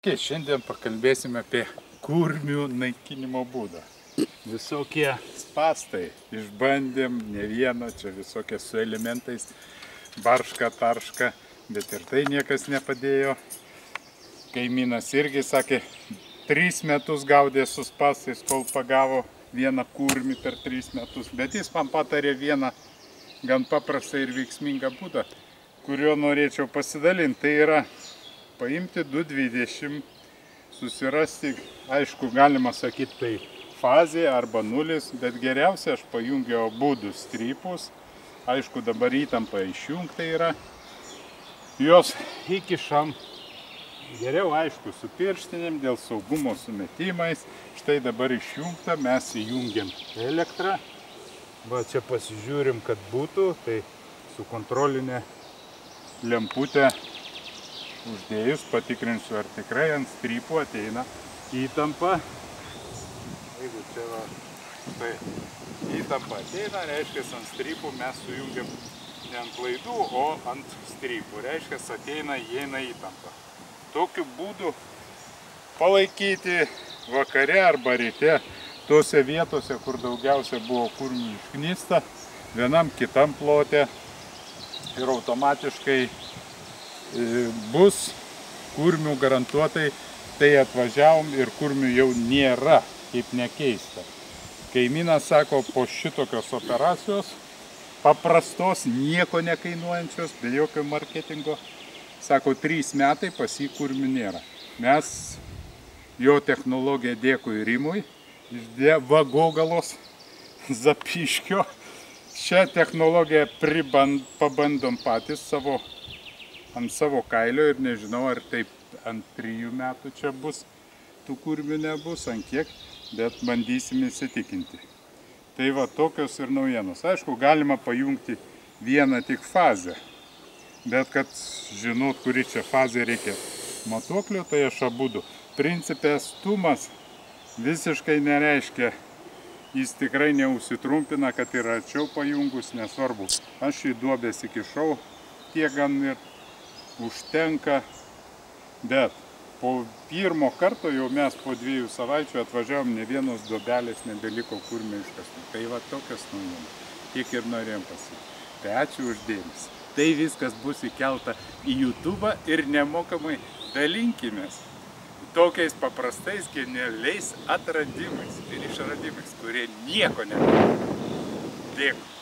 Šiandien pakalbėsime apie kurmių naikinimo būdą. Visokie spastai išbandėm, ne vieną, čia visokie su elementais, barška, tarška, bet ir tai niekas nepadėjo. Kaimynas irgi sakė, 3 metus gaudė su spastais, kol pagavo vieną kurmį per 3 metus, bet jis man patarė vieną gan paprastą ir veiksmingą būdą, kuriuo norėčiau pasidalinti. Tai yra paimti 2,20, susirasti, aišku, galima sakyti, tai fazė arba nulis, bet geriausia aš pajungiau abudu strypus. Aišku, dabar įtampa išjungta yra. Jos įkišam, geriau, aišku, su pirštinėm, dėl saugumo sumetimais. Štai dabar išjungta, mes įjungiam elektrą. Va, čia pasižiūrim, kad būtų, tai su kontrolinė lemputė uždėjus patikrinsiu, ar tikrai ant strypų ateina įtampa. Jeigu čia va, tai įtampa ateina, reiškia, ant strypų mes sujungiam ne ant laidų, o ant strypų. Reiškia, ateina, įeina įtampa. Tokiu būdu palaikyti vakare arba ryte tose vietose, kur daugiausia buvo kurmių išknista, vienam kitam plote ir automatiškai bus kurmių garantuotai, tai atvažiavom ir kurmių jau nėra, kaip nekeista. Kaimynas sako, po šitokios operacijos, paprastos, nieko nekainuojančios, be jokio marketingo, sako, 3 metai pas jį kurmių nėra. Mes, jo technologija, dėkui Rimui, iš Vagogalos, Zapyškio, šią technologiją pabandom patys ant savo kailio ir nežinau, ar taip ant 3 metų čia bus, tų kurmių nebus, ant kiek, bet bandysim įsitikinti. Tai va, tokios ir naujienos. Aišku, galima pajungti vieną tik fazę, bet kad žinot, kuri čia fazė reikia matuoklio, tai aš abudu. Principė, stumas visiškai nereiškia, jis tikrai neužsitrumpina, kad ir arčiau pajungus, nesvarbu. Aš į duobės įkišau, tiek gan ir užtenka, bet po pirmo karto jau mes po 2 savaičių atvažiavom, ne vienos duobelės nebeliko kurmių iškastų. Tai va, tokias naujienas. Tiek ir norėjom pasakyti. Tai ačiū už dėmesį. Tai viskas bus įkelta į YouTube ir nemokamai dalinkimės tokiais paprastais, genialiais atradimais ir išradimais, kurie nieko nedaro. Dėkui.